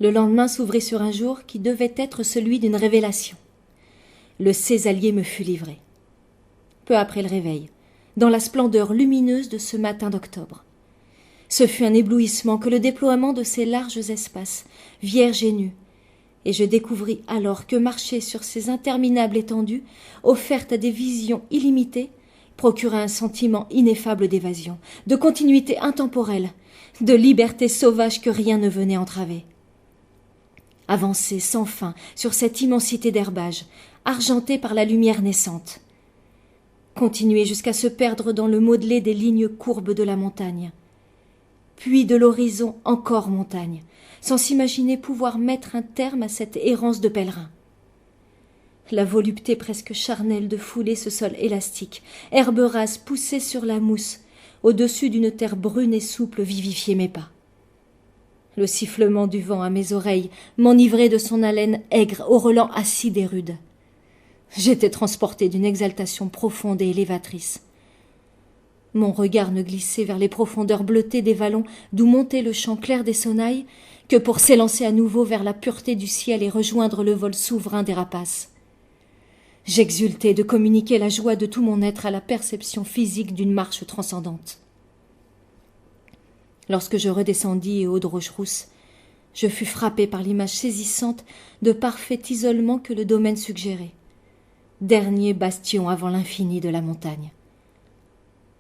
Le lendemain s'ouvrit sur un jour qui devait être celui d'une révélation. Le Césalier me fut livré. Peu après le réveil, dans la splendeur lumineuse de ce matin d'octobre. Ce fut un éblouissement que le déploiement de ces larges espaces, vierges et nus, et je découvris alors que marcher sur ces interminables étendues, offertes à des visions illimitées, procurait un sentiment ineffable d'évasion, de continuité intemporelle, de liberté sauvage que rien ne venait entraver. Avancer sans fin sur cette immensité d'herbage, argentée par la lumière naissante. Continuer jusqu'à se perdre dans le modelé des lignes courbes de la montagne. Puis de l'horizon encore montagne, sans s'imaginer pouvoir mettre un terme à cette errance de pèlerin. La volupté presque charnelle de fouler ce sol élastique, herbe rase poussée sur la mousse, au-dessus d'une terre brune et souple vivifiait mes pas. Le sifflement du vent à mes oreilles m'enivrait de son haleine aigre au relent acide et rude. J'étais transporté d'une exaltation profonde et élévatrice. Mon regard ne glissait vers les profondeurs bleutées des vallons d'où montait le chant clair des sonnailles que pour s'élancer à nouveau vers la pureté du ciel et rejoindre le vol souverain des rapaces. J'exultais de communiquer la joie de tout mon être à la perception physique d'une marche transcendante. Lorsque je redescendis aux Hauts-de-Rocherousse, je fus frappé par l'image saisissante de parfait isolement que le domaine suggérait. Dernier bastion avant l'infini de la montagne.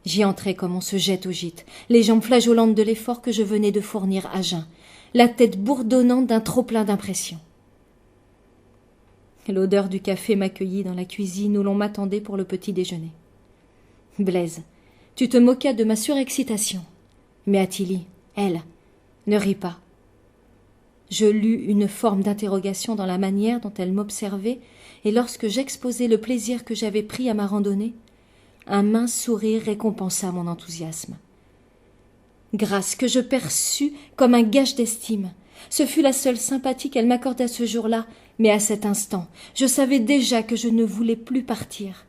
J'y entrai comme on se jette au gîte, les jambes flageolantes de l'effort que je venais de fournir à jeun, la tête bourdonnante d'un trop-plein d'impressions. L'odeur du café m'accueillit dans la cuisine où l'on m'attendait pour le petit déjeuner. Blaise, tu te moquas de ma surexcitation. Mais Attilie, elle, ne rit pas. Je lus une forme d'interrogation dans la manière dont elle m'observait, et lorsque j'exposai le plaisir que j'avais pris à ma randonnée, un mince sourire récompensa mon enthousiasme. Grâce que je perçus comme un gage d'estime. Ce fut la seule sympathie qu'elle m'accorda ce jour-là, mais à cet instant, je savais déjà que je ne voulais plus partir.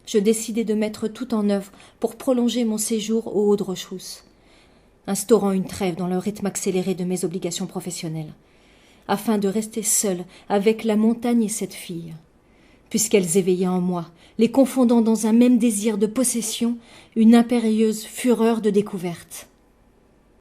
Je décidai de mettre tout en œuvre pour prolonger mon séjour aux Hauts-de-Rocherousse, instaurant une trêve dans le rythme accéléré de mes obligations professionnelles, afin de rester seule avec la montagne et cette fille, puisqu'elles éveillaient en moi, les confondant dans un même désir de possession, une impérieuse fureur de découverte.